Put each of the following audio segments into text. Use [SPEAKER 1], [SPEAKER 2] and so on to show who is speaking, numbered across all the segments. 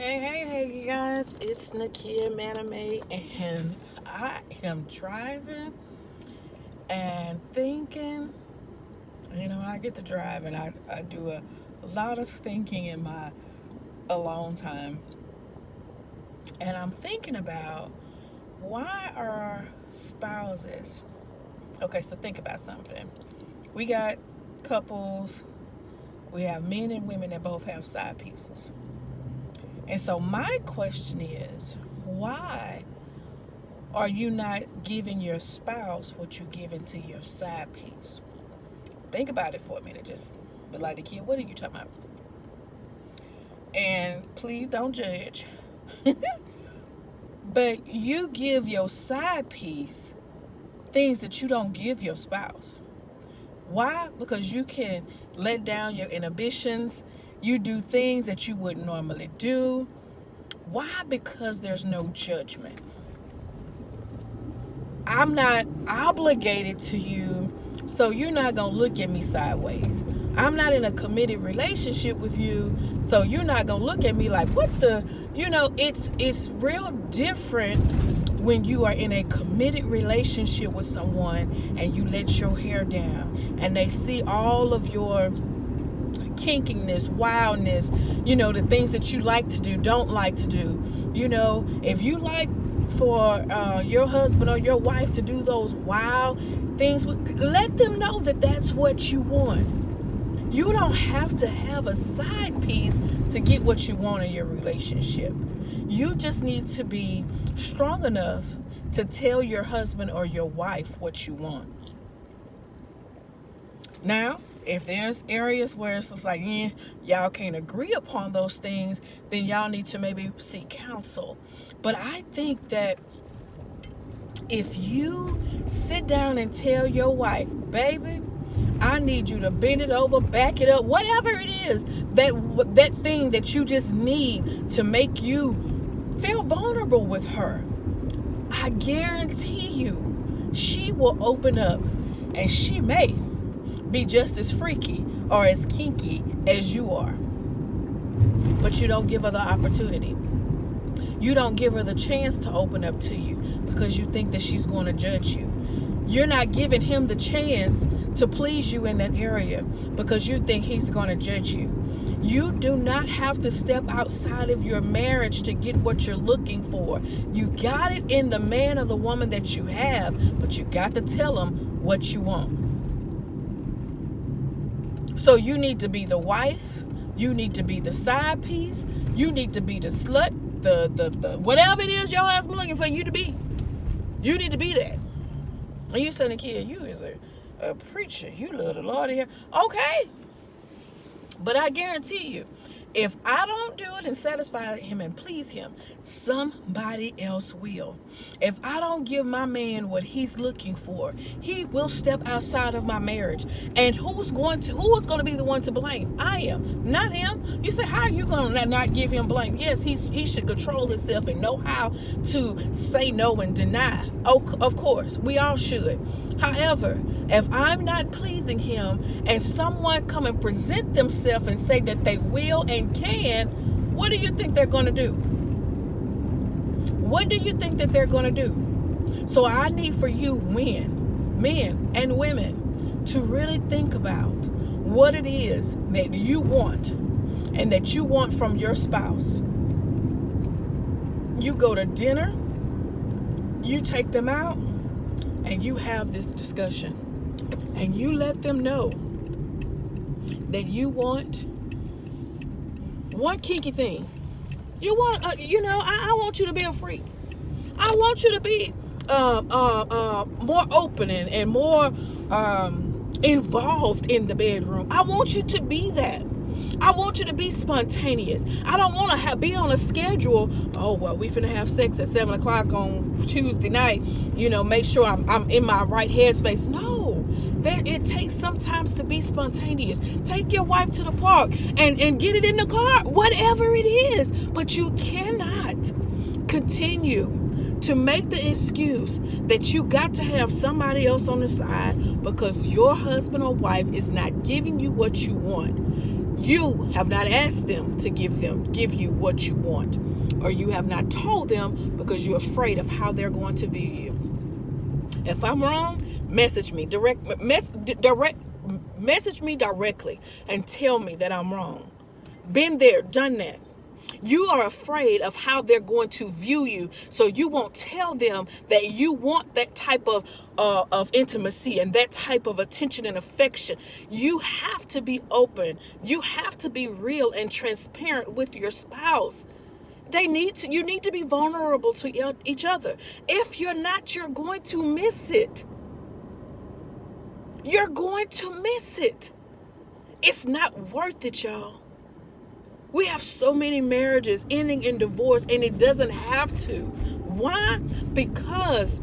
[SPEAKER 1] Hey, you guys, it's Nakia Maname, and I am driving and thinking. I get to drive and I do a lot of thinking in my alone time. And I'm thinking about why are spouses. Okay, so think about something. We got couples, we have men and women that both have side pieces. And so my question is, why are you not giving your spouse what you're giving to your side piece? Think about it for a minute. Just be like the kid, what are you talking about? And please don't judge. But you give your side piece things that you don't give your spouse. Why? Because you can let down your inhibitions. You do things that you wouldn't normally do. Why? Because there's no judgment. I'm not obligated to you, so you're not going to look at me sideways. I'm not in a committed relationship with you, so you're not going to look at me like, what the? It's real different when you are in a committed relationship with someone and you let your hair down and they see all of your kinkiness, wildness, the things that you like to do, don't like to do. If you like for your husband or your wife to do those wild things, let them know that that's what you want. You don't have to have a side piece to get what you want in your relationship. You just need to be strong enough to tell your husband or your wife what you want. Now, if there's areas where it's like, y'all can't agree upon those things, then y'all need to maybe seek counsel. But I think that if you sit down and tell your wife, baby, I need you to bend it over, back it up, whatever it is, that thing that you just need to make you feel vulnerable with her, I guarantee you she will open up, and she may be just as freaky or as kinky as you are. But you don't give her the opportunity. You don't give her the chance to open up to you because you think that she's going to judge you. You're not giving him the chance to please you in that area because you think he's going to judge you. You do not have to step outside of your marriage to get what you're looking for. You got it in the man or the woman that you have, but you got to tell them what you want. So you need to be the wife. You need to be the side piece. You need to be the slut, the whatever it is your husband looking for you to be. You need to be that. And you saying, kid, you is a preacher. You love the Lord here. Okay. But I guarantee you, if I don't do it and satisfy him and please him, somebody else will. If I don't give my man what he's looking for, he will step outside of my marriage. And who is going to be the one to blame? I am, not him. You say, how are you going to not give him blame? Yes, he should control himself and know how to say no and deny. Oh, of course, we all should. However, if I'm not pleasing him and someone come and present themselves and say that they will and can, what do you think they're going to do? What do you think that they're going to do? So I need for you, men and women, to really think about what it is that you want and that you want from your spouse. You go to dinner, you take them out, and you have this discussion. And you let them know that you want one kinky thing. You want, I want you to be a freak. I want you to be more open and more involved in the bedroom. I want you to be that. I want you to be spontaneous. I don't want to be on a schedule. Oh, well, we finna have sex at 7 o'clock on Tuesday night. Make sure I'm in my right headspace. No, it takes sometimes to be spontaneous. Take your wife to the park and get it in the car, whatever it is. But you cannot continue to make the excuse that you got to have somebody else on the side because your husband or wife is not giving you what you want. You have not asked them to give you what you want, or you have not told them because you're afraid of how they're going to view you. If I'm wrong, message me message me directly and tell me that I'm wrong. Been there, done that. You are afraid of how they're going to view you, so you won't tell them that you want that type of intimacy and that type of attention and affection. You have to be open. You have to be real and transparent with your spouse. You need to be vulnerable to each other. If you're not, you're going to miss it. You're going to miss it. It's not worth it, y'all. We have so many marriages ending in divorce, and it doesn't have to. Why? Because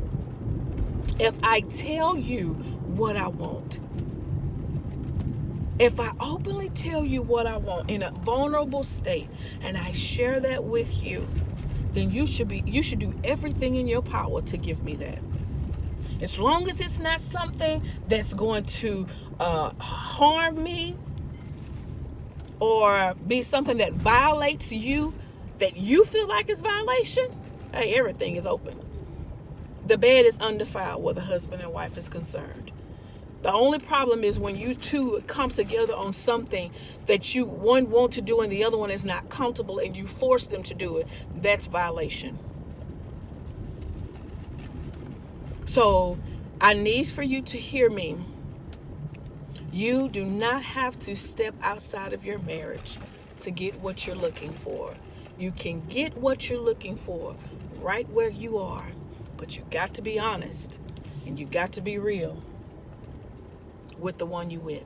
[SPEAKER 1] if I tell you what I want, if I openly tell you what I want in a vulnerable state, and I share that with you, then you should do everything in your power to give me that. As long as it's not something that's going to harm me, or be something that violates you, that you feel like is violation, hey, everything is open. The bed is undefiled where the husband and wife is concerned. The only problem is when you two come together on something that one want to do and the other one is not comfortable, and you force them to do it. That's violation. So I need for you to hear me. You do not have to step outside of your marriage to get what you're looking for. You can get what you're looking for right where you are, but you got to be honest and you got to be real with the one you with.